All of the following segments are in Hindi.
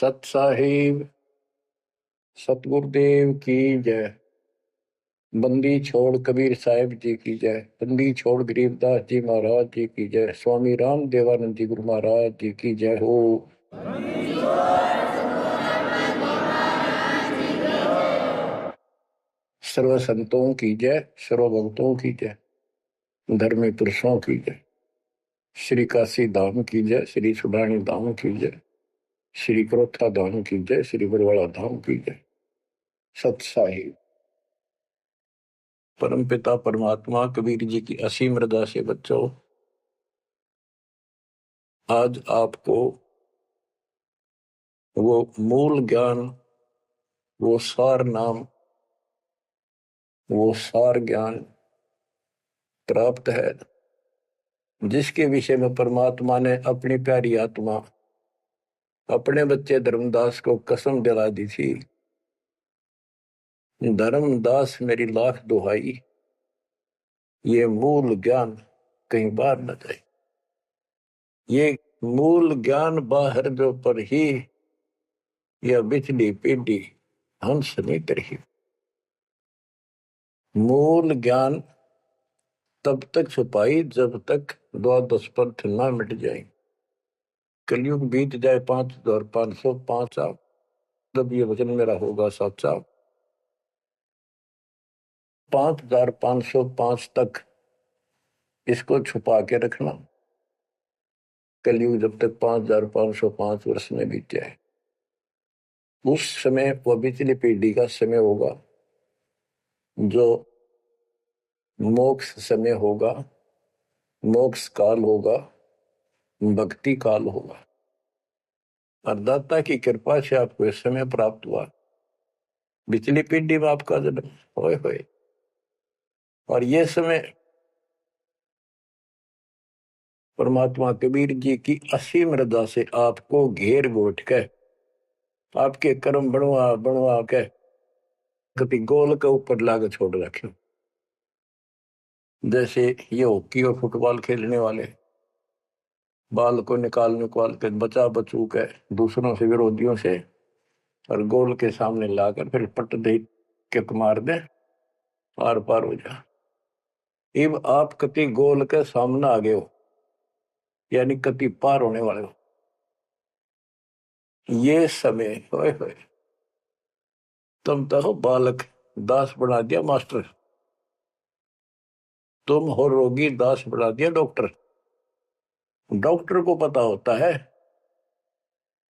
सत साहिब सतगुरुदेव की जय। बंदी छोड़ कबीर साहिब जी की जय। बंदी छोड़ गरीबदास जी महाराज जी की जय। स्वामी राम देवानंद जी गुरु महाराज जी की जय हो। सर्व संतों की जय, सर्व भक्तों की जय, धर्मी पुरुषों की जय। श्री काशी धाम की जय, श्री सुडानी धाम की जय, श्री क्रोथा धाम की जय, श्री बरवाड़ा धाम की जय। सत साहिब परम पिता परमात्मा कबीर जी की असीम रजा से बच्चों, आज आपको वो मूल ज्ञान, वो सार नाम, वो सार ज्ञान प्राप्त है जिसके विषय में परमात्मा ने अपनी प्यारी आत्मा अपने बच्चे धर्मदास को कसम दिला दी थी। धर्मदास मेरी लाख दुहाई, ये मूल ज्ञान कहीं बाहर न जाए। ये मूल ज्ञान बाहर जो पर ही यह बिजली पीढ़ी हंस नहीं रही। मूल ज्ञान तब तक छुपाई जब तक द्वादश पंथ ना मिट जाए। कलयुग बीत जाए 5505 साल, जब ये वचन मेरा होगा साचा। 5505 तक इसको छुपा के रखना। कलयुग जब तक 5505 वर्ष में बीत जाए, उस समय वह बिजली पीढ़ी का समय होगा जो मोक्ष समय होगा, मोक्ष काल होगा, भक्ति काल होगा। और दाता की कृपा से आपको इस समय प्राप्त हुआ। बिजली पीढ़ी में आपका जन्म होए होए, और ये समय परमात्मा कबीर जी की असीम रजा से आपको घेर गोट के आपके कर्म बनवा बनवा के कभी गोल के ऊपर लाग छोड़ रखे। जैसे ये हॉकी और फुटबॉल खेलने वाले बाल को निकाल निकाल के बचा बचू के दूसरों से, विरोधियों से, और गोल के सामने लाकर फिर पट दे के मार दे, आर पार हो जा। अब आप कति गोल के सामने आ गए हो, यानी कति पार होने वाले हो। ये समय होए होए तुम तो हो बालक, दास बना दिया मास्टर। तुम हो रोगी, दास बना दिया डॉक्टर। डॉक्टर को पता होता है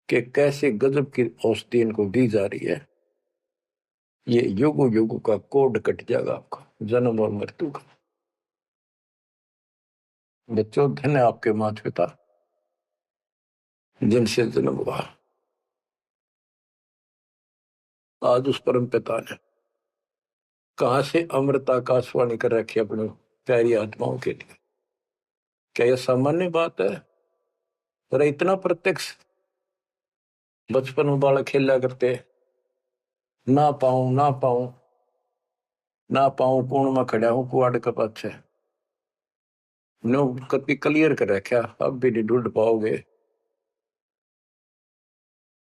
कि कैसे गजब की औषधि इनको दी जा रही है। ये युग युग का कोड कट जाएगा आपका, जन्म और मृत्यु का। बच्चों, धन है आपके माता पिता जिनसे जन्म हुआ। आज उस परम पिता ने कहां से अमृत आकाशवाणी कर रखी अपनी प्यारी आत्माओं के लिए। क्या यह सामान्य बात है? पर इतना प्रत्यक्ष बचपन में बालक खेला करते, ना पाऊं ना पाऊं ना पाऊं, कौन में खड़ा हूं कुआड़ के पाछे। नो कभी क्लियर कर रखा, अब भी नहीं ढूंढ पाओगे।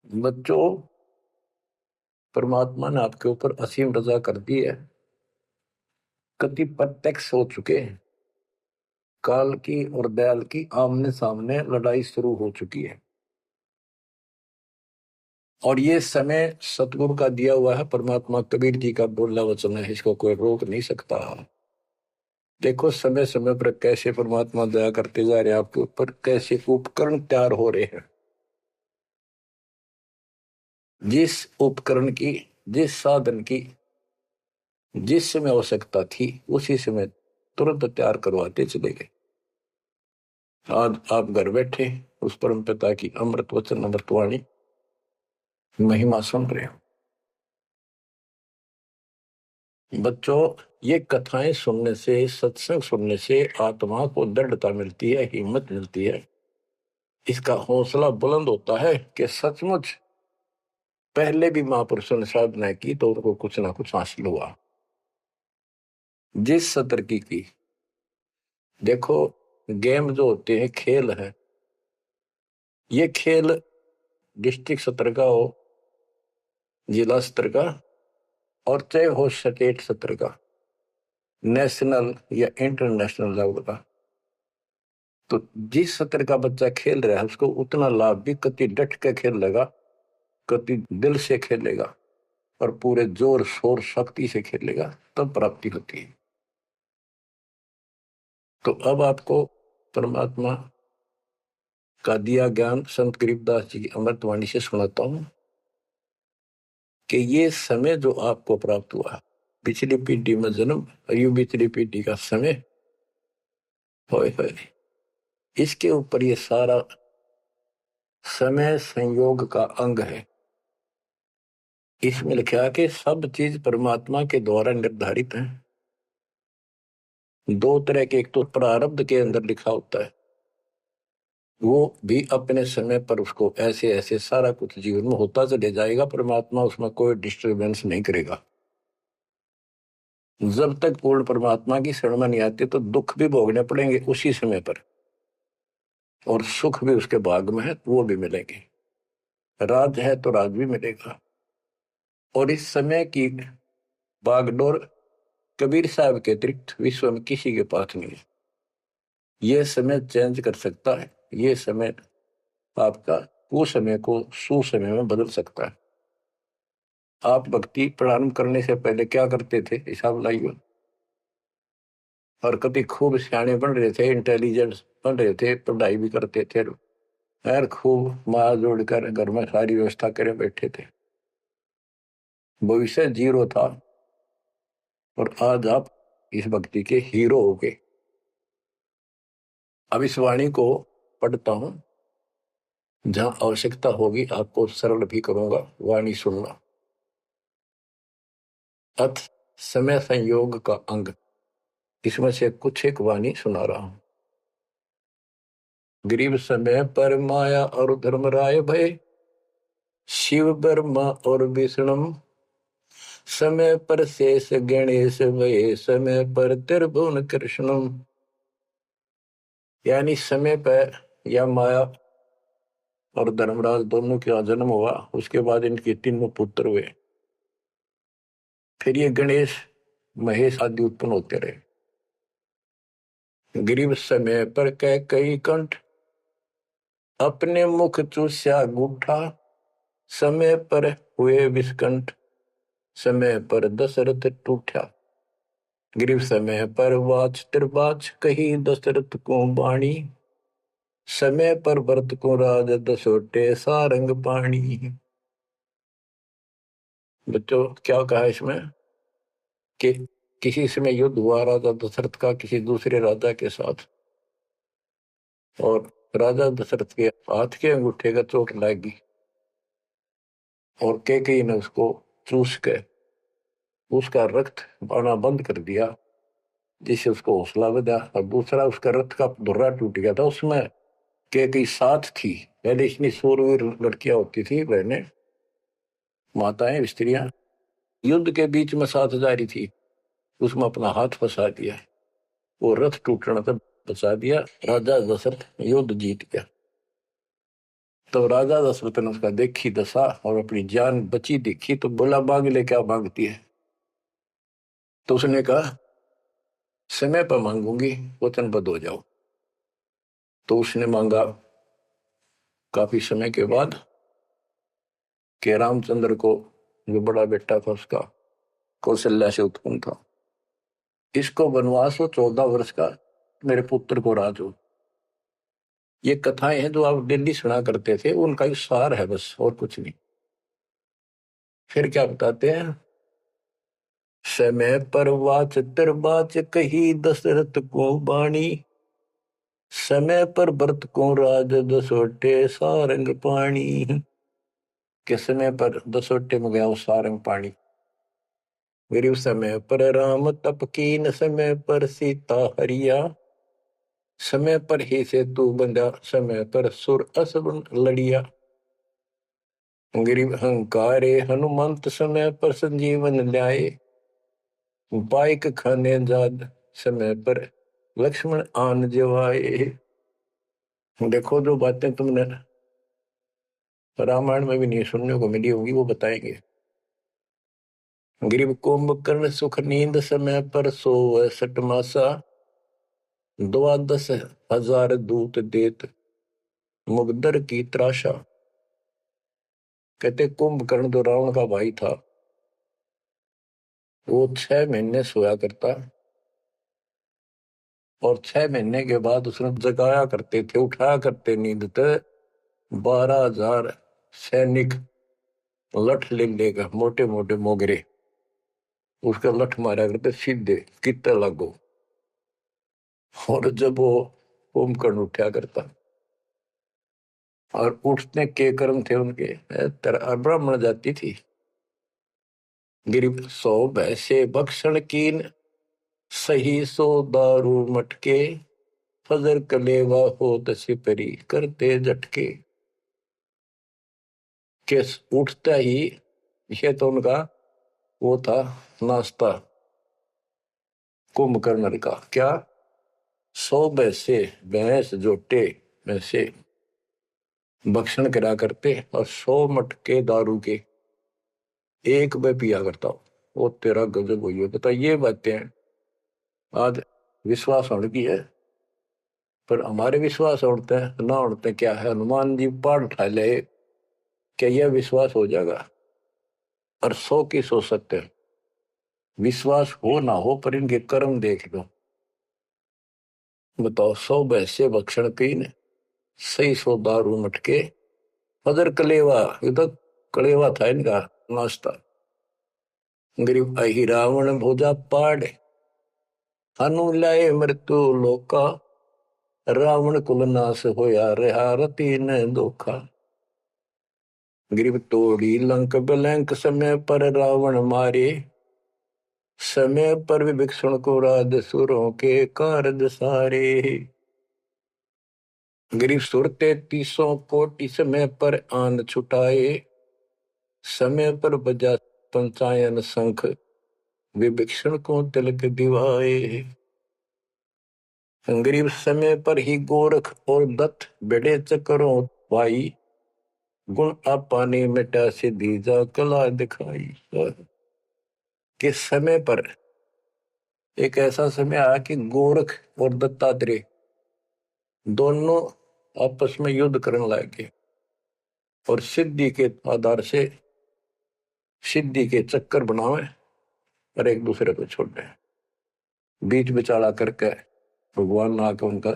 बच्चों, परमात्मा ने आपके ऊपर असीम रजा कर दी है। कति प्रत्यक्ष हो चुके हैं। काल की और दयाल की आमने सामने लड़ाई शुरू हो चुकी है, और ये समय सतगुरु का दिया हुआ है। परमात्मा कबीर जी का बोला वचन है, इसको कोई रोक नहीं सकता। देखो समय समय पर कैसे परमात्मा दया करते जा रहे हैं आपके ऊपर, कैसे उपकरण तैयार हो रहे हैं। जिस उपकरण की, जिस साधन की जिस समय आवश्यकता थी, उसी समय तुरंत तैयार करवाते चले गए। आज आप घर बैठे उस परम पिता की अमृत वचन अमृतवाणी महिमा सुन रहे हो। बच्चों, ये कथाएं सुनने से, सत्संग सुनने से आत्मा को दृढ़ता मिलती है, हिम्मत मिलती है। इसका हौसला बुलंद होता है कि सचमुच पहले भी महापुरुषों ने साधना की तो उनको कुछ ना कुछ हासिल हुआ। जिस सत्र की देखो, गेम जो होते हैं, खेल है, ये खेल डिस्ट्रिक्ट स्तर का हो, जिला स्तर का, और चाहे हो स्टेट स्तर का, नेशनल या इंटरनेशनल लेवल का, तो जिस स्तर का बच्चा खेल रहा है उसको उतना लाभ भी कति डट के खेलेगा, कति दिल से खेलेगा और पूरे जोर शोर शक्ति से खेलेगा, तब प्राप्ति होती है। तो अब आपको परमात्मा का दिया ज्ञान संत गरीबदास जी की अमृतवाणी से सुनाता हूं कि ये समय जो आपको प्राप्त हुआ, पिछली पीढ़ी में जन्म और यू पिछली पीढ़ी का समय, होए होए, इसके ऊपर ये सारा समय संयोग का अंग है। इसमें लिखा कि सब चीज परमात्मा के द्वारा निर्धारित है। दो तरह के, एक तो प्रारब्ध के अंदर लिखा होता है, वो भी अपने समय पर उसको ऐसे ऐसे सारा कुछ जीवन में होता चले जाएगा, परमात्मा उसमें कोई डिस्टरबेंस नहीं करेगा। जब तक पूर्ण परमात्मा की शरण में नहीं आते तो दुख भी भोगने पड़ेंगे उसी समय पर, और सुख भी उसके भाग में है तो वो भी मिलेंगे। राज है तो राज भी मिलेगा। और इस समय की बागडोर कबीर साहब के अतिरिक्त विश्व में किसी के पास नहीं है। ये समय चेंज कर सकता है, ये समय आपका कुसमय को सुसमय में बदल सकता है। आप भक्ति प्रारंभ करने से पहले क्या करते थे, हिसाब लाइए। और कभी खूब सियाने बन रहे थे, इंटेलिजेंस बन रहे थे, पढ़ाई भी करते थे, यार खूब माँ जोड़कर घर में सारी व्यवस्था करे बैठे थे, भविष्य जीरो था। और आज आप इस भक्ति के हीरो हो गए। अब इस वाणी को पढ़ता हूं, जहां आवश्यकता होगी आपको सरल भी करूंगा, वाणी सुनना। अथ समय संयोग का अंग, इसमें से कुछ एक वाणी सुना रहा हूं। गरीब समय पर माया और धर्मराय भय, शिव ब्रह्मा और विष्णु, समय पर शेष गणेश भय, समय पर त्रिभुवन कृष्ण। यानी समय पर या माया और धर्मराज दोनों का जन्म हुआ, उसके बाद इनके तीनों पुत्र हुए, फिर ये गणेश महेश आदि उत्पन्न होते रहे। गरीब समय पर कह कई कंठ, अपने मुख चूस्या गुठा, समय पर हुए विस्कंठ, समय पर दशरथ टूठा। गरीब समय पर वाच त्रिबाच, कही दशरथ को बाणी, समय पर भरत को राज दसोटे सारंग पाणी। बच्चों क्या कहा इसमें कि किसी समय युद्ध हुआ राजा दशरथ का किसी दूसरे राजा के साथ, और राजा दशरथ के हाथ के अंगूठे का चोट लगी और कैकेयी ने उसको चूस के उसका रक्त आना बंद कर दिया, जिससे उसको हौसला बढ़ा। और दूसरा उसका रथ का धुर्रा टूट गया था, उसमें कैकेयी साथ थी। पहले इतनी सूरवीर लड़कियां होती थी, बहनें, माताएं, स्त्रियां, युद्ध के बीच में साथ जा रही थी, उसमें अपना हाथ फंसा दिया, वो रथ टूटने तक बचा दिया, राजा दशरथ युद्ध जीत गया। तो राजा दशरथ ने उसका देखी दशा और अपनी जान बची देखी, तो बोला मांग ले, क्या मांगती है? तो उसने कहा समय पर मांगूंगी, वचनबद्ध हो जाओ। तो उसने मांगा काफी समय के बाद कि रामचंद्र को, जो बड़ा बेटा था उसका, कौशल्या से उत्पन्न था, इसको वनवास हो 14 वर्ष का, मेरे पुत्र को राज हो। ये कथाएं हैं जो आप दिल्ली सुना करते थे, उनका ही सार है बस, और कुछ नहीं। फिर क्या बताते हैं, समय पर वाच त्रिबाच, कही दशरथ को बाणी, समय पर भरत को राज दसोटे सारंग पाणी। के समय पर दसोटे में गया वो सारंग पाणी। गरीब समय पर राम तप कीन, समय पर सीता हरिया, समय पर ही से तू बंधा, समय पर सुर असुर लड़िया। गरीब अहंकारे हनुमंत, समय पर संजीवन ल्याए, बाइक खाने जाद, समय पर लक्ष्मण आन जवाए। देखो जो बातें तुमने रामायण में भी नहीं सुनने को मिली होगी, वो बताएंगे। ग्रीव कुंभकर्ण सुख नींद समय पर सोवै सठ मासा, 12,000 दूत देत मुगदर की त्रासा। कहते कुंभकर्ण जो रावण का भाई था, वो 6 महीने सोया करता, और 6 महीने के बाद उसने जगाया करते थे, उठाया करते नींद ते 12,000 सैनिक लठ ले लेकर, मोटे मोटे मोगरे, उसका लठ मारा करते सीधे कितने लागो। और जब वो कुंभकर्ण उठा करता, और उठने के कर्म थे उनके, ब्राह्मण जाति थी। गिरिप सो भैसे भक्षण कीन, सही सो दारू मटके, फजर कलेवा हो सिपरी करते झटके। के उठता ही, ये तो उनका वो था नाश्ता कुंभकर्ण का। क्या? 100 भैंसे, भैंस जोटे भैंसे भक्षण करा करते, और 100 मटके दारू के एक में पिया करता। वो तेरा गजब हुई है। बता, ये बातें आज विश्वास होने की है, पर हमारे विश्वास उड़ते हैं ना उड़ते क्या है। हनुमान जी पहाड़ उठा ले, क्या यह विश्वास हो जाएगा? और 100 की सो सकते हैं, विश्वास हो ना हो, पर इनके कर्म देख लो। बताओ, 100 भैंसे भक्षण कीन, सही 100 दारू मटके, फजर कलेवा, ये तो कलेवा था इनका नाश्ता। गरीब अहि रावण भोजा पाड़, हनु लाए मृत्यु लोका, रावण कुल नाश होया रहा रति न धोखा। गरीब तोड़ी लंक बिलंक, समय पर रावण मारे, समय पर विभीषण को राज सुरों के कारज सारे। गरीब सुर 33 कोटि, समय पर आन छुटाए, समय पर बजा पंचायन शंख, विभीषण को तिलक दिवाए। गरीब समय पर ही गोरख और दत्त बेड़े चक्रों भाई, गुण आपाने मिटा से दीजा कला दिखाई। कि समय पर एक ऐसा समय आया कि गोरख और दत्तात्रेय दोनों आपस में युद्ध करने लगे, और सिद्धि के आधार से सिद्धि के चक्कर बनावे, और एक दूसरे को छोड़े। बीच बिचारा करके भगवान ने आके उनका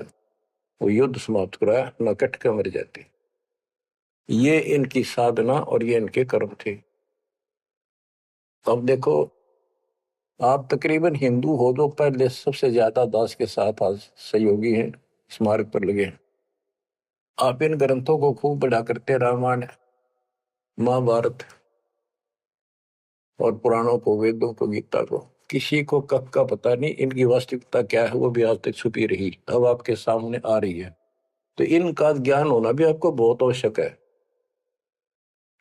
वो युद्ध समाप्त कराया, न कट के मर जाते। ये इनकी साधना और ये इनके कर्म थे। अब देखो, आप तकरीबन हिंदू हो जो पहले सबसे ज्यादा दास के साथ आज सहयोगी हैं, स्मारक पर लगे हैं। आप इन ग्रंथों को खूब पढ़ा करते, रामायण महाभारत और पुराणों को, वेदों को, गीता को। किसी को कब का पता नहीं, इनकी वास्तविकता क्या है वो भी आज तक छुपी रही, अब आपके सामने आ रही है। तो इनका ज्ञान होना भी आपको बहुत आवश्यक है।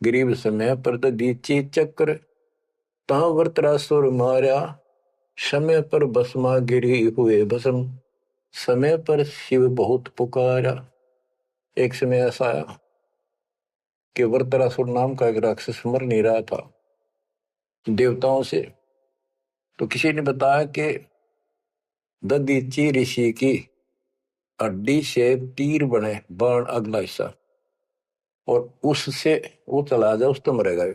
गरीब समय पर दीची चक्र, ता वर्तरासुर मारा, समय पर भस्मा गिरी हुए भस्म, समय पर शिव बहुत पुकारा। एक समय ऐसा आया कि वर्तरासुर नाम का एक राक्षस मर नहीं रहा था देवताओं से, तो किसी ने बताया कि ददीची ऋषि की हड्डी से तीर बने बाण अगला हिस्सा, और उससे वो चला जाए उस तो मरेगा।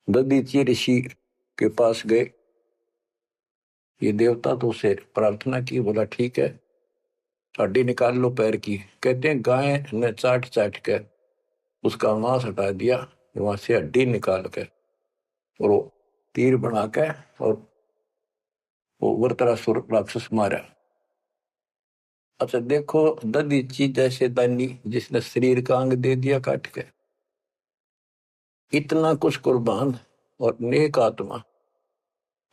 ददीची ऋषि के पास गए, ये देवता तो उसे प्रार्थना की, बोला ठीक है हड्डी निकाल लो पैर की। कहते हैं गाय ने चाट चाट कर उसका मांस हटा दिया, वहां से हड्डी निकाल कर और वो तीर बना के और वो वृत्रासुर राक्षस मारा। अच्छा देखो, ददीची जैसे दानी जिसने शरीर का अंग दे दिया काट के, इतना कुछ कुर्बान और नेक आत्मा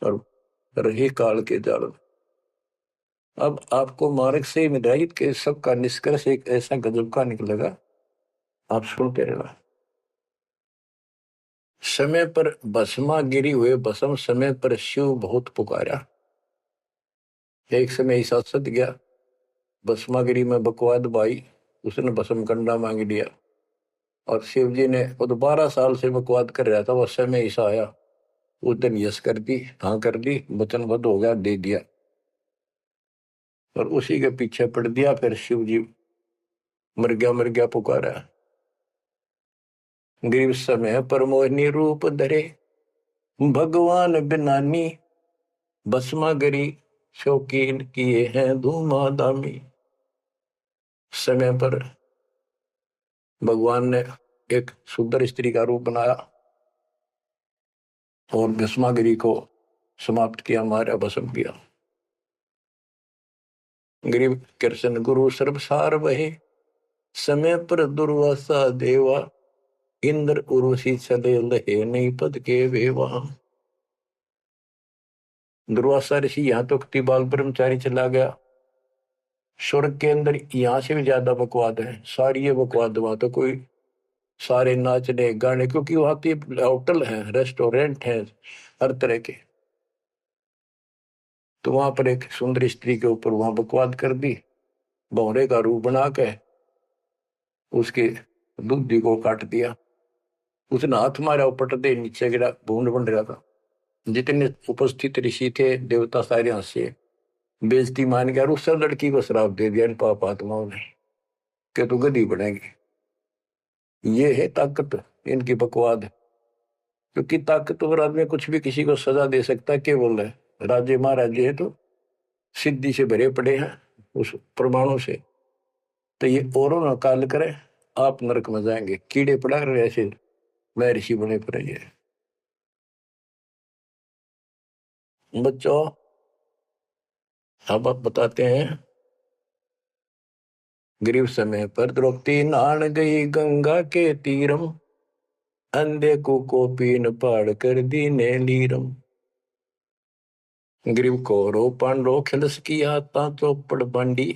और रही काल के जाल में। अब आपको मार्ग से मिलाइट के सबका निष्कर्ष एक ऐसा गजब का निकलेगा, आप सुनते रहना। समय पर भस्मा गिरी हुए भस्म, समय पर शिव बहुत पुकारा। एक समय ऐसा सत गया, भस्मागिरी में बकवाद भाई, उसने भस्म कंडा मांग लिया। और शिव जी ने वो तो 12 साल से बकवाद कर रहा था, वो समय ऐसा आया, उस दिन यस कर दी, हाँ कर दी, वचनबद्ध हो गया, दे दिया, और उसी के पीछे पड़ दिया। फिर शिव जी मर गया पुकारा। ग्रीव समय पर मोहिनी रूप धरे, भगवान बिनानी, भस्मागरी शौकीन किए हैं धूमाधामी। समय पर भगवान ने एक सुंदर स्त्री का रूप बनाया और भस्मागिरी को समाप्त किया, मारा, भस्म किया। गरीब कृष्ण गुरु सर्वसार वहे, समय पर दुर्वासा देवा, इंद्र उर्वशी चले लहे, नहीं पद के वेवा। दुर्वासा ऋषि यहाँ तो बाल ब्रह्मचारी चला गया, स्वर्ग के अंदर यहाँ से भी ज्यादा बकवाद है, सारी ये बकवाद। वहां तो कोई सारे नाचने गाने, क्योंकि वहां तो होटल है, रेस्टोरेंट है, हर तरह के। तो वहां पर एक सुंदर स्त्री के ऊपर वहां बकवाद कर दी, भौरे का रूप बना के उसके दूधी को काट दिया। उसने हाथ मारा, पट दे नीचे गिरा, भूड बन रहा था। जितने उपस्थित ऋषि थे देवता सारे हंसे, बेइज्जती मान गया, और उस लड़की को श्राप दे दिया इन पाप आत्माओं ने कि तू गधी बनेगी। ये है ताकत इनकी बकवाद। क्योंकि ताकतवर आदमी कुछ भी किसी को सजा दे सकता है, केवल है राजे महाराजे है तो सिद्धि से भरे पड़े हैं उस प्रमाणों से। तो ये औरों न काल करे, आप नरक में जाएंगे, कीड़े पड़ा रहे ऐसे महर्षि बने पड़े। ये बच्चों अब आप बताते हैं, ग्रीव समय पर द्रौपदी नहान गई गंगा के तीरम, अंधे को पीन पाड़ कर दीने लीरम। ग्रीव कौरव पांडव खिलस किया ता चौपड़ बांडी,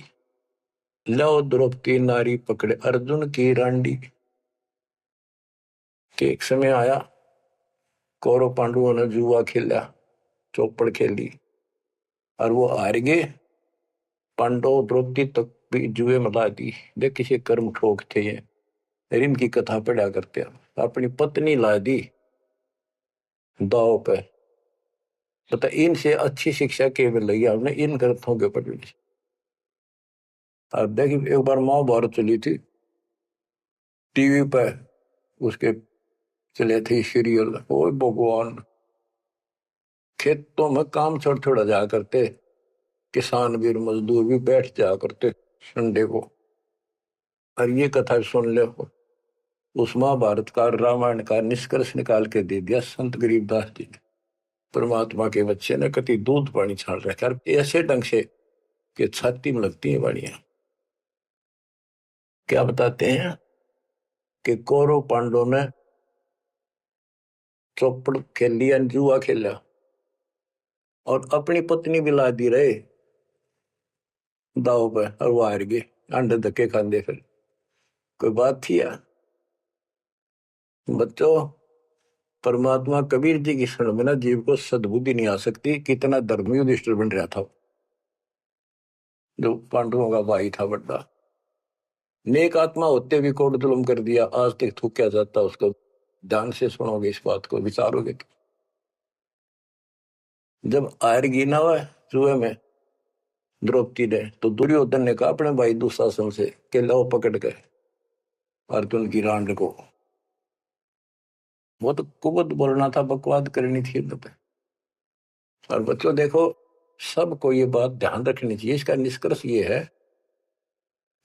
लो द्रौपदी नारी पकड़े अर्जुन की रांडी। के एक समय आया, कौरव पांडवों ने जुआ खेला, चौपड़ खेली, और वो हार गए। पांडव द्रौपदी तक भी जुए में ला दी। देख किसी कर्म ठोक थे ये, रिम की कथा पढ़ा करते हैं। अपनी पत्नी ला दी दाव पे। बता, इनसे अच्छी शिक्षा के मिल रही है हमने इन ग्रंथों के पढ़ने से। अब देखिए, एक बार महाभारत चली थी टीवी पे, उसके चले थे सीरियल। ओ भगवान, खेतों में काम छोड़ छोड़ा जा करते, किसान भी और मजदूर भी बैठ जा करते संडे को, और ये कथा सुन ले। उस महाभारत का रामायण का निष्कर्ष निकाल के दे दिया संत गरीबदास जी ने। परमात्मा के बच्चे ने कति दूध पानी छाल रखा, और ऐसे ढंग से कि छाती में लगती है वाणियां। क्या बताते हैं कि कौरव पांडव ने चौपड़ खेल लिया, जुआ खेला, और अपनी पत्नी भी ला दी रहे दाव पे, और वो हार गए, अंडे धक्के खांदे। फिर कोई बात थी यार बच्चों। परमात्मा कबीर जी की शरण में ना जीव को सद्बुद्धि नहीं आ सकती। कितना धर्मी युधिष्ठिर बन रहा था, जो पांडवों का भाई था बड़ा, नेक आत्मा होते भी कोट जुल्म कर दिया, आज तक थूका जाता उसको। ध्यान से सुनोगे, इस बात को विचारोगे तो। जब आयरगी ना हुआ जुए में द्रौपदी ने, तो दुर्योधन ने कहा अपने भाई दुशासन से कि लो पकड़ के अर्जुन की रांड को। वो तो कुबत बोलना था, बकवाद करनी थी तो पे। और बच्चों देखो, सबको ये बात ध्यान रखनी चाहिए। इसका निष्कर्ष ये है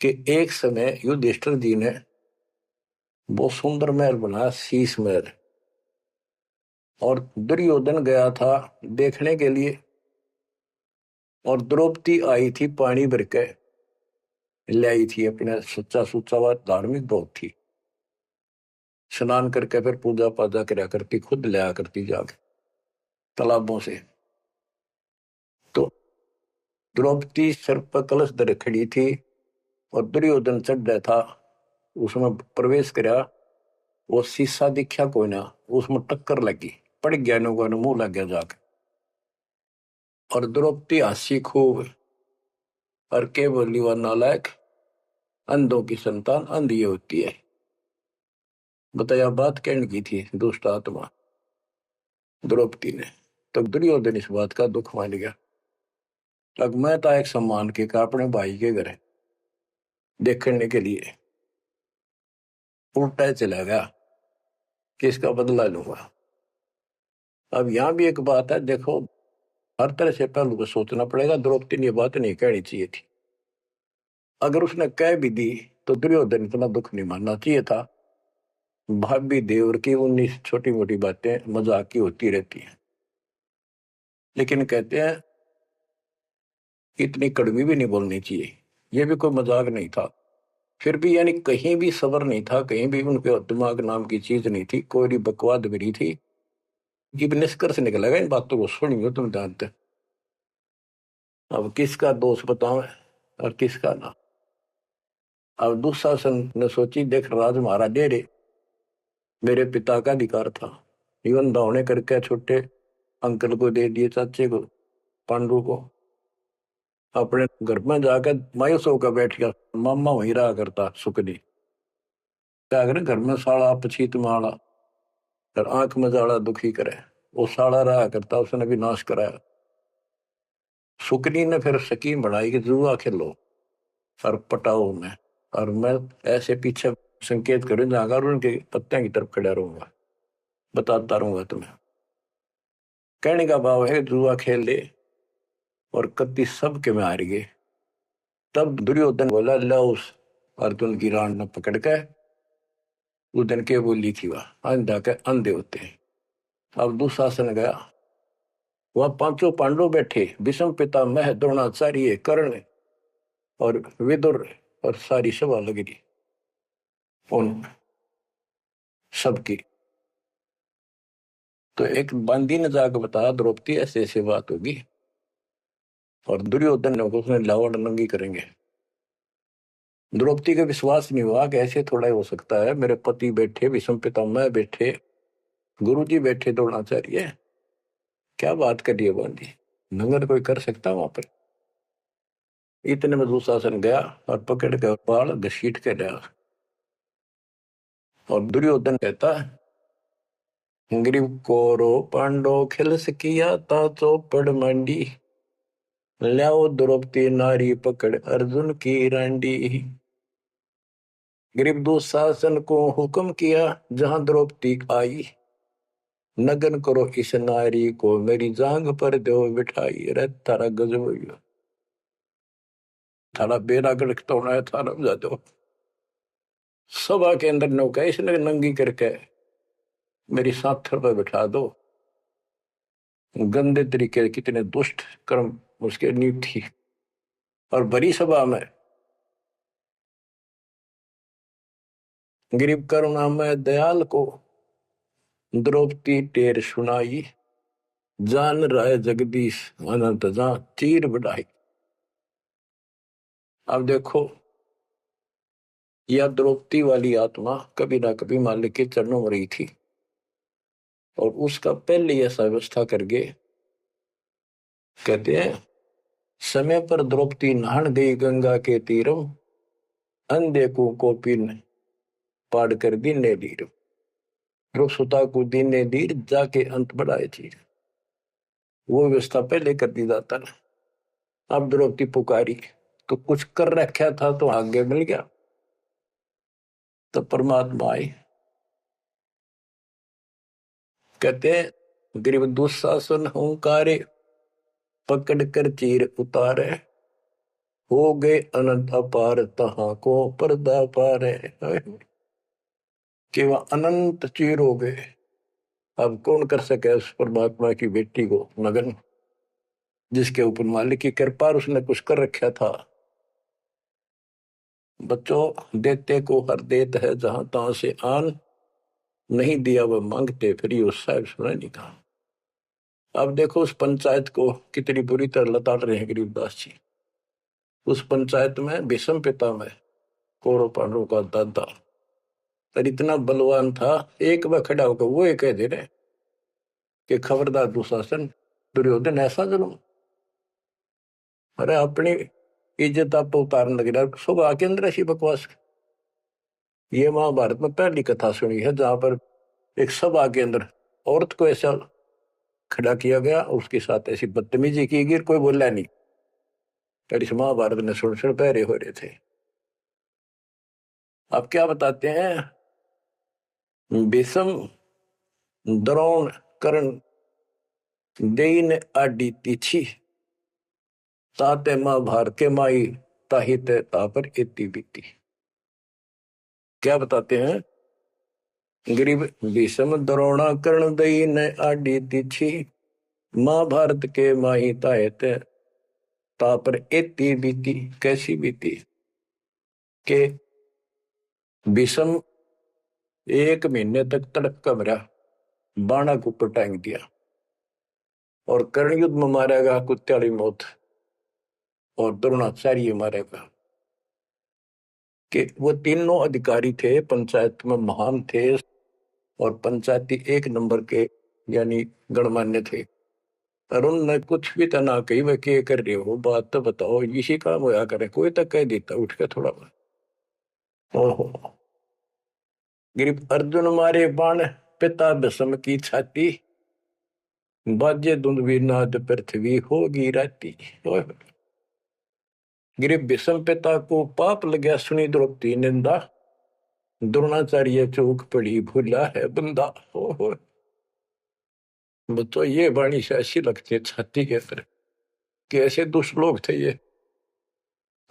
कि एक समय युधिष्ठिर जी ने बहुत सुंदर महल बनाया, शीश महल, और दुर्योधन गया था देखने के लिए, और द्रौपदी आई थी पानी भर के लाई थी अपने, सच्चा सुच्चा हुआ धार्मिक बहुत थी। स्नान करके फिर पूजा पाजा कराया करती, खुद लाया करती जाके तालाबों से। तो द्रौपदी सिर पर कलश धरे खड़ी थी, और दुर्योधन चढ़ रहा था, उसमें प्रवेश कराया। वो शीशा दिखा कोई ना, उसमें टक्कर लगी, पड़ गया, नो मुंह लग गया जाके। और द्रौपदी हंसी खूब, और के बोली, वह नालायक, अंधों की संतान अंधी होती है। बताया बात कहने की थी दुष्ट आत्मा द्रौपदी ने। तो दुर्योधन इस बात का दुख मान गया। अब मैं था एक सम्मान के का अपने भाई के घर देखने के लिए उल्टा चला गया कि इसका बदला लूंगा। अब यहाँ भी एक बात है, देखो हर तरह से पहलू को सोचना पड़ेगा। द्रौपदी ने ये बात नहीं कहनी चाहिए थी। अगर उसने कह भी दी तो दुर्योधन इतना दुख नहीं मानना चाहिए था। भाभी देवर की 19 छोटी मोटी बातें मजाक की होती रहती हैं, लेकिन कहते हैं इतनी कड़वी भी नहीं बोलनी चाहिए। ये भी कोई मजाक नहीं था। फिर भी यानी कहीं भी सबर नहीं था, कहीं भी उनके दिमाग नाम की चीज नहीं थी, कोई बकवाद भी नहीं थी। ये भी निष्कर्ष निकलेगा इन बातों को सुनियो तुम जानते। अब किसका दोष बताओ और किसका ना। अब दुशासन ने सोची देख राज महाराज दे रे, मेरे पिता का अधिकार था, जीवन दावने करके छोटे अंकल को दे दिए, चाचे को पांडु को। अपने घर में जाकर मायूस होकर बैठ गया। मामा वहीं रहा करता सुकनी, क्या करे घर में साड़ा पछीत माड़ा और आंख में जाड़ा दुखी करे। वो साड़ा रहा करता, उसने भी नाश कराया। सुकनी ने फिर स्कीम बनाई कि जुआ खेलो और पटाओ में, और मैं ऐसे पीछे संकेत करूं जाकर उनके पत्ते की तरफ खड़ा रहूंगा, बताता रहूंगा तुम्हें। कहने का भाव है जुआ खेल ले और कति सबके में हार गए। तब दुर्योधन बोला ला उस अर्जुन की रान न पकड़ के। उस दिन के बोली थी वह अंधा के अंधे होते हैं। अब दुशासन गया, वह पांचों पांडव बैठे, भीष्म पिता मह द्रोणाचार्य कर्ण और विदुर, और सारी सभा लग रही उन सबकी। तो एक बंदी ने जाकर बताया द्रौपदी ऐसे ऐसे बात होगी, और दुर्योधन ने उसने लावण नंगी करेंगे। द्रौपदी का विश्वास नहीं हुआ कि ऐसे थोड़ा ही हो सकता है। मेरे पति बैठे, भीष्म पितामह बैठे, गुरुजी बैठे, द्रोणाचार्य, क्या बात करिए बंदी, नंगर कोई कर सकता वहां पर। इतने में दुशासन गया और पकड़ के बाल घसीट के लिया। और दुर्योधन कहता ग्रीव कोरो पांडो खिलस किया ता चौपड़ मंडी, ल्याओ द्रौपदी नारी पकड़ अर्जुन की रांडी। ग्रीव दुशासन को हुक्म किया जहां द्रौपदी आई, नगन करो इस नारी को मेरी जांग पर दो बिठाई। अरे थारा गजब हो गया, थारा बेरा गड़कता होना है, थारा बजा दो। सभा के अंदर नौका इसने नंगी करके मेरी साथर पर बिठा दो। गंदे तरीके, कितने दुष्ट कर्म उसके नींव थी। और बड़ी सभा में गरीब करुणा में दयाल को द्रौपदी टेर सुनाई, जान राय जगदीश अनंत जा चीर बढ़ाई। अब देखो यह द्रौपदी वाली आत्मा कभी ना कभी मालिक के चरणों में रही थी, और उसका पहले ऐसा व्यवस्था करके कहते हैं समय पर द्रौपदी नहान गई गंगा के तीरम, अंधे को कोपिन पाड़ कर दीने लीर, सुता को दीने लीर जाके अंत बढ़ाए चीर। वो व्यवस्था पहले कर दी जाता ना। अब द्रौपदी पुकारी तो कुछ कर रखा था तो आगे मिल गया। तो परमात्मा आई, कहते हैं गरीब दुशासन हुंकारे, पकड़ कर चीर उतारे, हो गए अनंत अपार तहां को पर्दा पारे। कि वह अनंत चीर हो गए। अब कौन कर सके उस परमात्मा की बेटी को नगन, जिसके ऊपर मालिक की कृपा उसने कुछ कर रखा था। बच्चों देते को हर देत है जहां तहां से आन, नहीं दिया वह मांगते फिर उस साहब सुना नहीं कहा। अब देखो उस पंचायत को कितनी बुरी तरह लताड़ रहे हैं गरीबदास जी। उस पंचायत में भीष्म पितामह कौरव पांडवों का दादा और इतना बलवान था, एक बार खड़ा होकर वो ये कह दे रहे कि खबरदार दुशासन, दुर्योधन ऐसा जुल्म। अरे अपनी इज्जत आप उतारने लग रहा, सुबह के अंदर ऐसी बकवास। ये महाभारत में पहली कथा सुनी है जहां पर एक सभा के अंदर औरत को ऐसा खड़ा किया गया और उसके साथ ऐसी बदतमीजी की गई, कोई बोला नहीं। पर इस महाभारत ने सुन पहरे हो रहे थे। आप क्या बताते हैं? भीष्म द्रोण कर्ण देइन आडी तीछी ताते महाभारत के माई ताहित तापर इति बीती। क्या बताते हैं? गरीब भीष्म द्रोणा कर्ण देइन आडी तीछी महाभारत के माही ताहित तापर इति बीती। कैसी बीती? के भीष्म 1 महीने तक तड़प कमरा बाणा को ऊपर टांग दिया और कर्ण युद्ध में मारेगा कुत्त्याली मौत और द्रोणाचार्य मारेगा। कि वो तीनों अधिकारी थे, पंचायत में महान थे और पंचायती 1 नंबर के यानी गणमान्य थे। और उनने कुछ भी तना कही वह क्या कर रहे हो, बात तो बताओ, इसी काम होया करे। कोई तक कह देता उठ के थोड़ा बहुत। ओहो, गिरिप अर्जुन मारे बाण पिता भीष्म की छाती बाजे धुंधवीनाद पृथ्वी होगी राती। गिरिप भीष्म पिता को पाप लगा सुनी द्रौपदी निंदा द्रोणाचार्य चौक पड़ी भूला है बंदा। ओहो, बच्चों ये वाणी से ऐसी लगती है छाती के अंदर कि ऐसे दुष्ट लोग थे ये।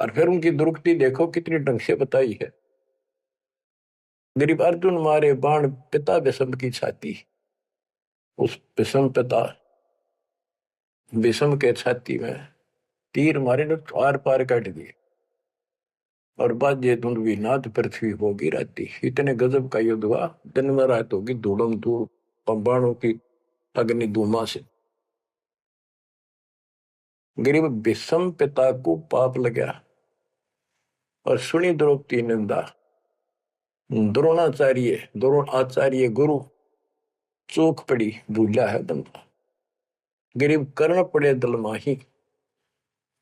और फिर उनकी दुर्गति देखो कितनी ढंग से बताई है। गरीब अर्जुन मारे बाण पिता भीष्म की छाती, उस भीष्म पिता भीष्म के छाती में तीर मारे ने आर पार काट दिए और बाजे धुंधवी नाद पृथ्वी होगी राती। इतने गजब का युद्ध हुआ, दिन में रात होगी धूड़म धूड़ पंबाणों की अग्नि धूमा से। गरीब भीष्म पिता को पाप लगा और सुनी द्रौपदी निंदा द्रोण आचार्य गुरु चौक पड़ी भूला है बंदा। गरीब कर्ण पड़े दल माही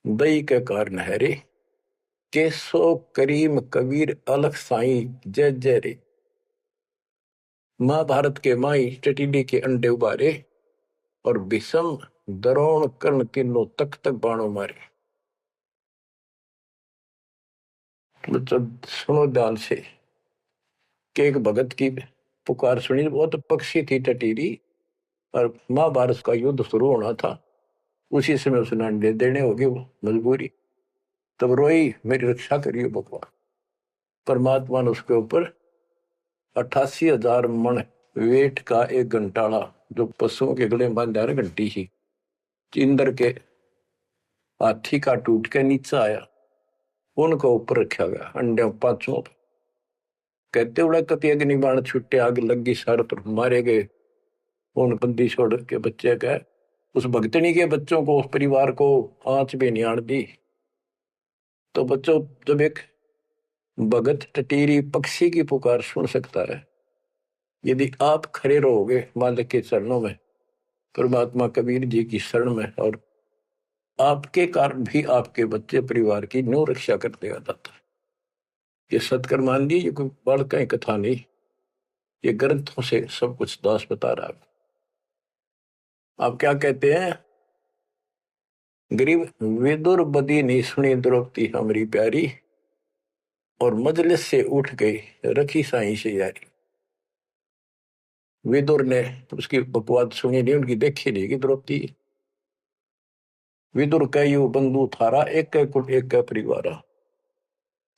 दई के कारण है रे केसो करीम कबीर अलख साई जय जय रे। महाभारत के माई टटीडी के अंडे उबारे और भीष्म द्रोण कर्ण तीनों तक तक बाणों मारे। बच्चों सुनो ध्यान से कि एक भगत की पुकार सुनी। बहुत पक्षी थी टटीरी और महाभारत का युद्ध शुरू होना था, उसी समय उसने अंडे देने होगी, वो मजबूरी। तब रोई मेरी रक्षा करिए भगवान। परमात्मा ने उसके ऊपर 88,000 मन वेट का एक घंटाला जो पशुओं के गले में बांधा घंटी ही इंद्र के हाथी का टूट के नीचे आया, उनको ऊपर रखा गया अंडे 5 कहते उड़ा कति अग्नि बाण छुट्टे आग लगी सारे तरफ मारे गए। उन बंदी छोड़ के बच्चे का उस भगतनी के बच्चों को, उस परिवार को आंच भी नहीं आन दी। तो बच्चों जब एक भगत टटीरी पक्षी की पुकार सुन सकता है, यदि आप खड़े रहोगे मालिक के चरणों में, परमात्मा कबीर जी की शरण में, और आपके कारण भी आपके बच्चे परिवार की न्यू रक्षा कर देगा दाता। ये सत्कर मान ली, ये कोई बड़ कहीं कथा नहीं, ये ग्रंथों से सब कुछ दास बता रहा है। आप क्या कहते हैं? गरीब विदुर बदी नहीं सुनी द्रौपदी हमारी प्यारी और मजलिस से उठ गई रखी साई से यारी। विदुर ने उसकी बकवाद सुनी नहीं, उनकी देखी नहीं कि द्रौपदी। विदुर कयु बंधु थारा एक कुट एक परिवारा।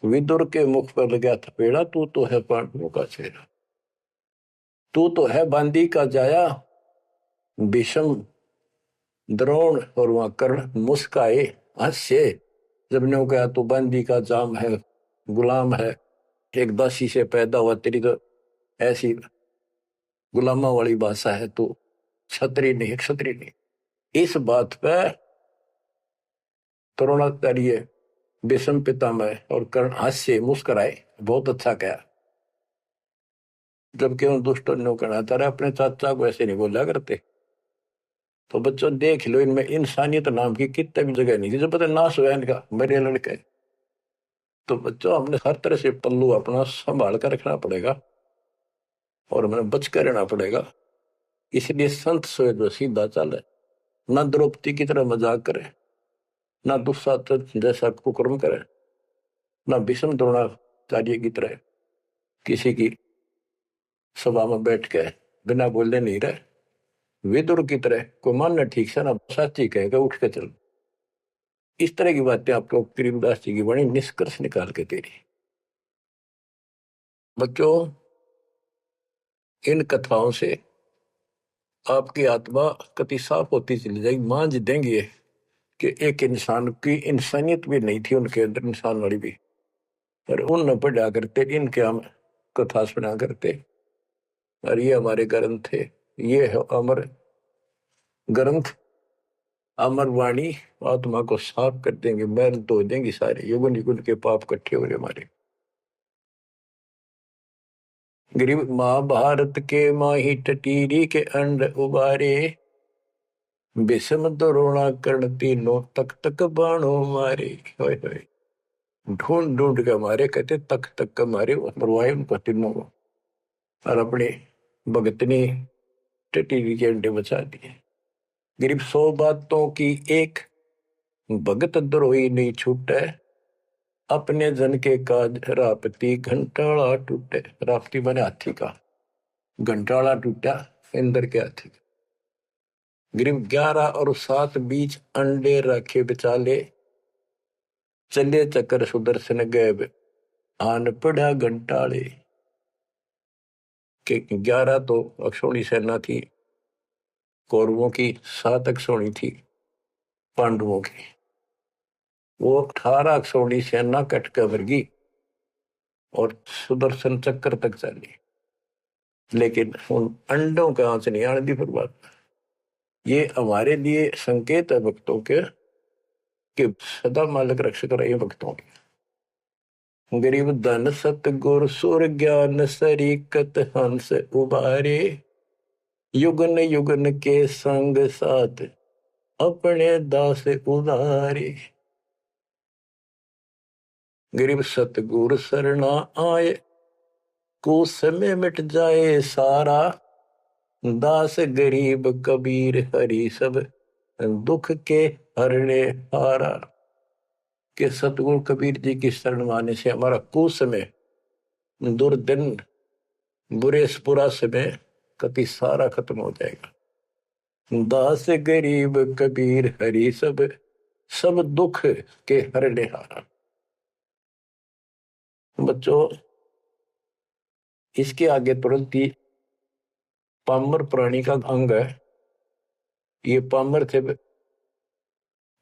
विदुर के मुख पर लगा थपेड़ा, तू तो है पांडवों का चेहरा, तू तो है बांदी का जाया। भीष्म द्रोण और वहां कर्ण मुस्काए हास्य जब ने कहा तू बांदी का जाम है, गुलाम है, एक दासी से पैदा हुआ, तेरी तो ऐसी गुलामा वाली भाषा है, तो क्षत्रिय नहीं, क्षत्रिय नहीं। इस बात पर द्रोणाचार्य भीष्म पितामह और कर्ण हास्य मुस्कुराए, बहुत अच्छा कहा। जबकि उन दुष्टों ने कहना था अपने चाचा को ऐसे नहीं बोला करते। तो बच्चों देख लो, इनमें इंसानियत नाम की कितने भी जगह नहीं थी। जो पता नाश हुआ इनका, मेरे लड़के तो बच्चों हमने हर तरह से पल्लू अपना संभाल कर रखना पड़ेगा और हमें बच कर रहना पड़ेगा। इसलिए संत सोए जो सीधा चले, ना द्रौपदी की तरह मजाक करे, ना दुस्साहस जैसा कुकर्म करे, ना भीष्म द्रोणाचार्य की तरह किसी की सभा में बैठ के बिना बोले नहीं रहे। विदुर की तरह कोई मानना ठीक से ना साची कहेगा उठ के चल। इस तरह की बातें आपको गरीबदास जी की बड़ी निष्कर्ष निकाल के दे रही। बच्चों इन कथाओं से आपकी आत्मा कति साफ होती चली जाएगी। मांझ देंगे कि एक इंसान की इंसानियत भी नहीं थी उनके अंदर, इंसान वाली भी, पर उन न पढ़ा करते, इनके हम कथा सुना करते। और ये हमारे ग्रंथ थे, ये है अमर ग्रंथ, अमर वाणी आत्मा को साफ कर देंगे, मैल धो देंगे सारे युगन युगन के पाप इकट्ठे हो रहे हमारे। गरीब महाभारत के माही टटीरी के अंड उबारे, विषम द्रोणा कर्ण तीनों तक तक बाणों मारे। होय होय, ढूंढ ढूंढ के मारे, कहते तक तक के मारे, मरवाए उनको तीनों को, और अपने भगतनी टटीरी के अंडे बचा दिए। गरीब 100 बातों की एक, भगत द्रोही नहीं छूटे, अपने जन के काज रापती घंटाला टूटे। रापती बने हाथी का, घंटाला टूटा इंद्र के हाथी का। गरीब 11 और 7 बीच अंडे रखे बिचाले, चले चक्कर सुदर्शन गैब आन पड़ा घंटाले। के 11 तो अक्षौणी सेना थी कौरवों की, 7 अक्षौणी थी पांडवों की। वो 18 अक्षौणी सेना कट कर वर्गी और सुदर्शन चक्कर तक चली, लेकिन उन अंडों का आंच नहीं आने दी। फिर बात ये हमारे लिए संकेत है भक्तों के कि सदा मालिक रक्षक रहे भक्तों के। गरीब धन सतगुर सुर ज्ञान सरीकत हंस उबारे, युगन युगन के संग साथ अपने दास उदारे। गरीब सतगुर शरणा आए, को समय मिट जाए सारा, दास गरीब कबीर हरि सब दुख के हरने हारा। के सतगुरु कबीर जी की शरण माने से हमारा कुछ समय, दुर्दिन, बुरा समय कति सारा खत्म हो जाएगा। दास गरीब कबीर हरि सब सब दुख के हरने हारा। बच्चों इसके आगे तुरंत ही पामर प्राणी का अंग है। ये पामर थे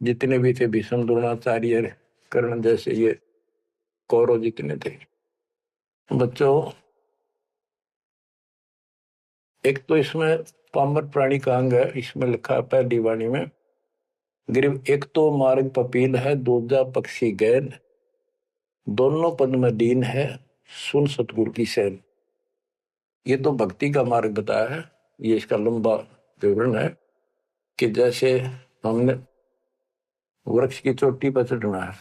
जितने भी थे, भीष्म द्रोणाचार्य कर्ण जैसे ये कौरव जितने थे। बच्चों एक तो इसमें पामर प्राणी का अंग है, इसमें लिखा है पहली वाणी में, गरीब एक तो मार्ग पपील है, दूजा पक्षी गैन, दोनों पद में दीन है, सुन सतगुरु की सैन। ये तो भक्ति का मार्ग बताया है। ये इसका लंबा विवरण है कि जैसे हमने वृक्ष की चोटी पर चढ़ना है,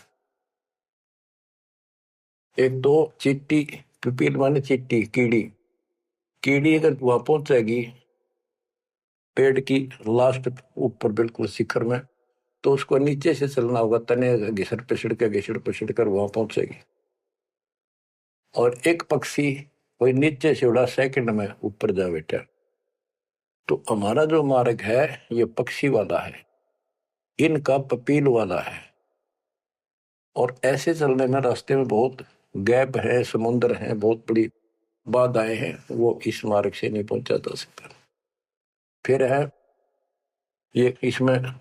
एक तो चिट्टी, पिपील माने चिट्टी, कीड़ी, कीड़ी अगर वहां पहुंचेगी पेड़ की लास्ट ऊपर बिल्कुल शिखर में, तो उसको नीचे से चलना होगा, तने घिसड़ पिसड़ कर वहां पहुंचेगी। और एक पक्षी कोई नीचे से उड़ा सेकंड में ऊपर जा बैठा। तो हमारा जो मार्ग है ये पक्षी वाला है, इनका पपील वाला है। और ऐसे चलने में रास्ते में बहुत गैप है, समुद्र है, बहुत बड़ी बाधाएं हैं, वो इस मार्ग से नहीं पहुंचा जा सकता। फिर है ये, इसमें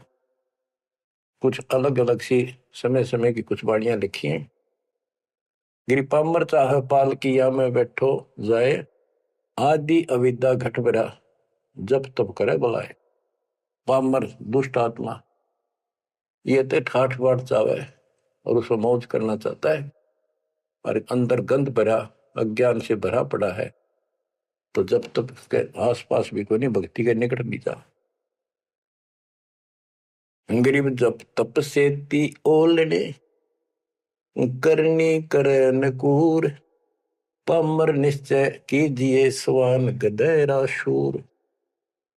कुछ अलग अलग सी समय समय की कुछ वाणियां लिखी हैं। गिरिपामर चाह पाल किया में बैठो जाए, आदि अविद्या घट बरा जब तब करे बुलाए। पामर दुष्ट आत्मा ये तो ठाठ बाट चावे और उसको मौज करना चाहता है, और अंदर गंध भरा अज्ञान से भरा पड़ा है, तो जब तक उसके आस पास भी कोई नहीं, भक्ति के निकट भी जा। गरीब जब तप से ती ओलने, करनी करे नकूर, पामर निश्चय कीजिए स्वान गधेरा शूर।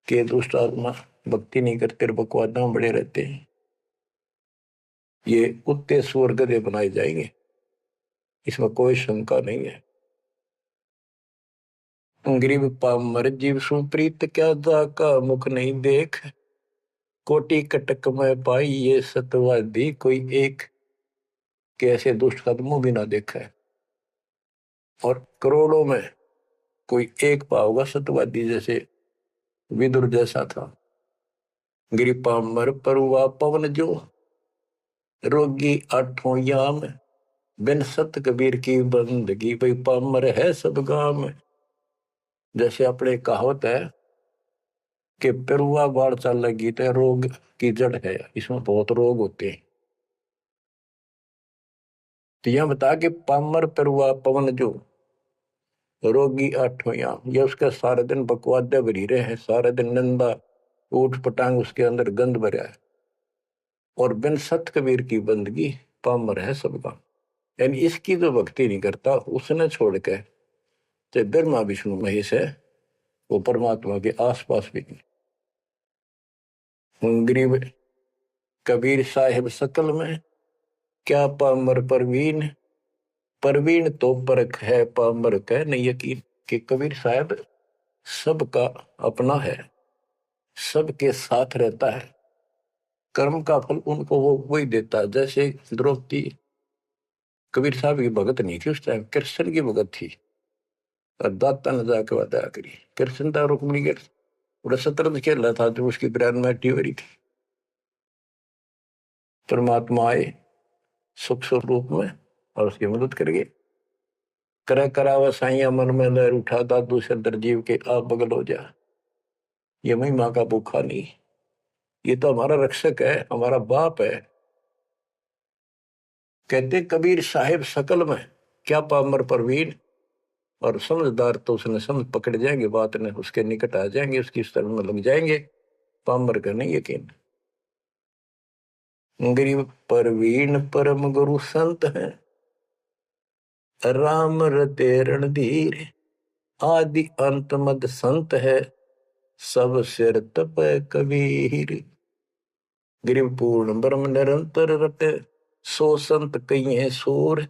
के दुष्ट आत्मा भक्ति नहीं करते और बकवादा में बड़े रहते हैं, ये कुत्ते सुअर गधे बनाए जाएंगे, इसमें कोई शंका नहीं है। गरीब पामर जीव सुप्रीत क्या जाका मुख नहीं देख, कोटि कटक में पाई ये सतवादी कोई एक। के ऐसे दुष्ट का तो मुंह भी ना देखा है, और करोड़ों में कोई एक पाओगा सतवादी जैसे विदुर जैसा था। गिरी पामर परुआ पवन जो, रोगी आठों याम, बिन सत कबीर की बंदगी भाई पामर है सब गाम। जैसे अपने कहावत है कि पेरुआ बाढ़ चल लगी तो रोग की जड़ है, इसमें बहुत रोग होते हैं। तो यह बता के पामर पेरुआ पवन जो, रोगी आठों याम, ये उसके सारे दिन बकवादे भरी रहे हैं, सारे दिन निंदा ऊट पटांग उसके अंदर गंद भरा है। और बिन सत कबीर की बंदगी पामर है सबका, यानी इसकी जो भक्ति नहीं करता उसने छोड़ के चाहे ब्रह्मा विष्णु महेश है, वो परमात्मा के आसपास भी नहीं। गरीब कबीर साहिब सकल में क्या पामर परवीन, परवीन तो परख है पामर कह नहीं यकीन। कि कबीर साहब सबका अपना है, सबके साथ रहता है, कर्म का फल उनको वो वही देता है। जैसे द्रौपदी कबीर साहब की भगत नहीं थी, उस टाइम कृष्ण की भगत थी, और दाता ने जाके बताया करी कृष्ण था रुक्मिणी के पूरा शतरंज खेल रहा था जो उसकी ब्रेन में हो रही थी। परमात्मा आए सुख स्वरूप में और उसकी मदद करेंगे। करे करावा साइया मन में लहर उठा दादू से दरजीव के आप बगल हो जा। ये महिमा का भूखा नहीं, ये तो हमारा रक्षक है, हमारा बाप है। कहते कबीर साहिब सकल में क्या पामर परवीन, और समझदार तो उसने समझ पकड़ जाएंगे, बात ने उसके निकट आ जाएंगे, उसकी शरण में लग जाएंगे। पामर का नहीं यकीन। गरीब परवीन परम गुरु संत है, राम रते रणधीर, आदि अंत मद संत है, सब सिर तप कबीर। गरीब पूर्ण ब्रह्म निरंतर रटे, सो संत कहिए सूर,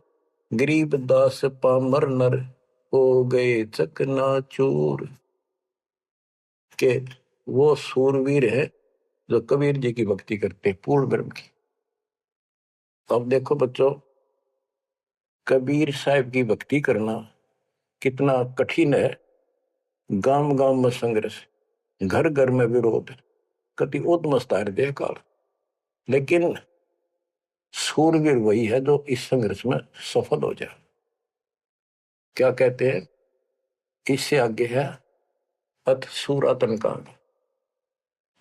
गरीब दास पामर नर हो गए चकनाचूर। के वो सूरवीर है जो कबीर जी की भक्ति करते पूर्ण ब्रह्म की। अब देखो बच्चों, कबीर साहब की भक्ति करना कितना कठिन है। गांव गांव में संघर्ष, घर घर में विरोध, कति उद्मस्तार दे काल, लेकिन सूरवीर वही है जो इस संघर्ष में सफल हो जाए। क्या कहते हैं, इससे आगे है अथ सूरातन कांड।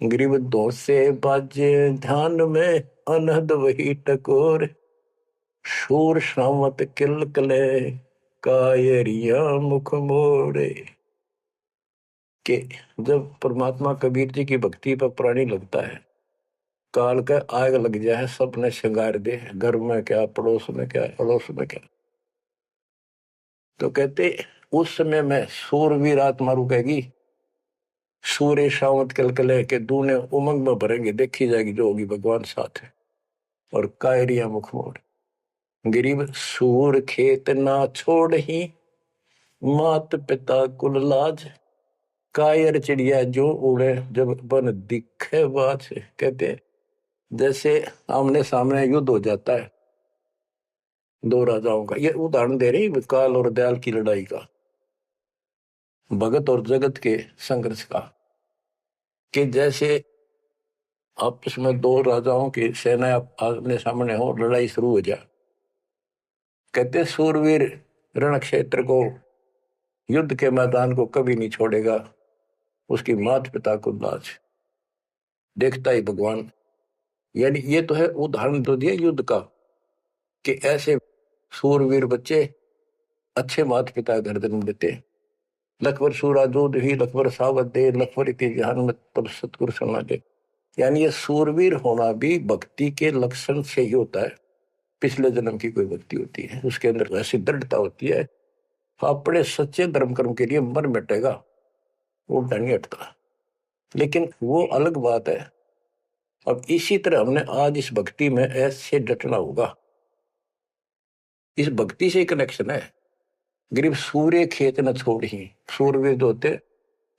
गरीब दो से बाजे ध्यान में, अनहद वही टकोर, शूर शामत किल कले, कायरिया मुख मोड़े। कि जब परमात्मा कबीर जी की भक्ति पर प्राणी लगता है, काल का आग लग जाए, सबने श्रृंगार दे, घर में क्या पड़ोस में क्या अड़ोस में क्या। तो कहते उस समय में सूरवीर आत्मा रुकेगी, सूर्य शावत कलकले के दूने उमंग में भरेंगे, देखी जाएगी जो होगी भगवान साथ है। और कायरिया मुख मोड़, गरीब सूर खेत ना छोड़ ही, मात पिता कुल लाज, कायर चिड़िया जो उड़े जब बन दिखे बाज। कहते जैसे आमने सामने युद्ध हो जाता है दो राजाओं का, ये उदाहरण दे रही काल और दयाल की लड़ाई का, भगत और जगत के संघर्ष का। कि जैसे आपस में दो राजाओं की सेना आमने सामने हो, लड़ाई शुरू हो जाए, कहते सूरवीर रण क्षेत्र को, युद्ध के मैदान को कभी नहीं छोड़ेगा, उसकी मात पिता को लाज, देखता ही भगवान। यानी ये तो है उदाहरण तो दिया युद्ध का, कि ऐसे सूरवीर बच्चे अच्छे माता पिता घर जन्म देते। लखवर सूरा दूध ही लखवर सावत दे, लखवर इति जहान में तब सतगुरु सुना दे। यानी ये सूरवीर होना भी भक्ति के लक्षण से ही होता है। पिछले जन्म की कोई भक्ति होती है, उसके अंदर ऐसी दृढ़ता होती है, अपने सच्चे धर्म कर्म के लिए मर मिटेगा, वो नहीं हटता। लेकिन वो अलग बात है। अब इसी तरह हमने आज इस भक्ति में ऐसे डटना होगा, इस भक्ति से कनेक्शन है। गरीब सूर्य खेत न छोड़ ही, सूर्यवीर होते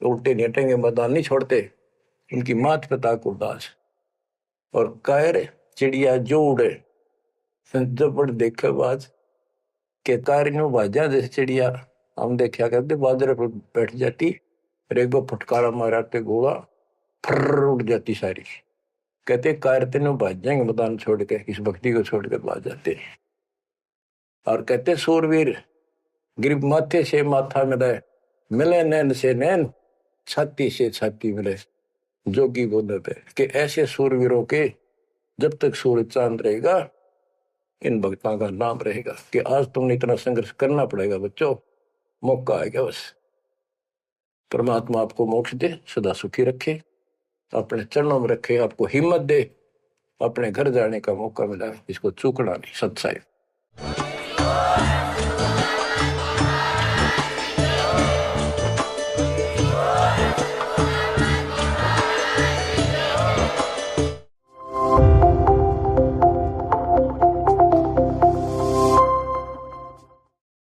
उल्टे नेटेंगे मैदान नहीं छोड़ते, उनकी मात पिता को दास। और कायर चिड़िया जो उड़े, जब बड़ देखे बाज के कारियों बाजा जैसे चिड़िया हम देखा करते, बाजरे पर बैठ जाती और एक बार फटकारा माराते गोला फर उड़ जाती सारी। कहते कार तेनों भाज जाएंगे मैदान छोड़ के, इस भक्ति को छोड़ कर भाज जाते। और कहते सूरवीर गिरब माथे से माथा मिले, मिले नैन से नैन, छाती से छाती मिले, जोगी बोलत है कि ऐसे सूरवीरों के जब तक सूरज चांद रहेगा, इन भक्तों का नाम रहेगा। कि आज तुमने इतना संघर्ष करना पड़ेगा बच्चों, मौका आएगा बस। परमात्मा आपको मोक्ष दे, सदा सुखी रखे, अपने चरणों में रखे, आपको हिम्मत दे, अपने घर जाने का मौका मिला, इसको चूकना नहीं। सत्साई।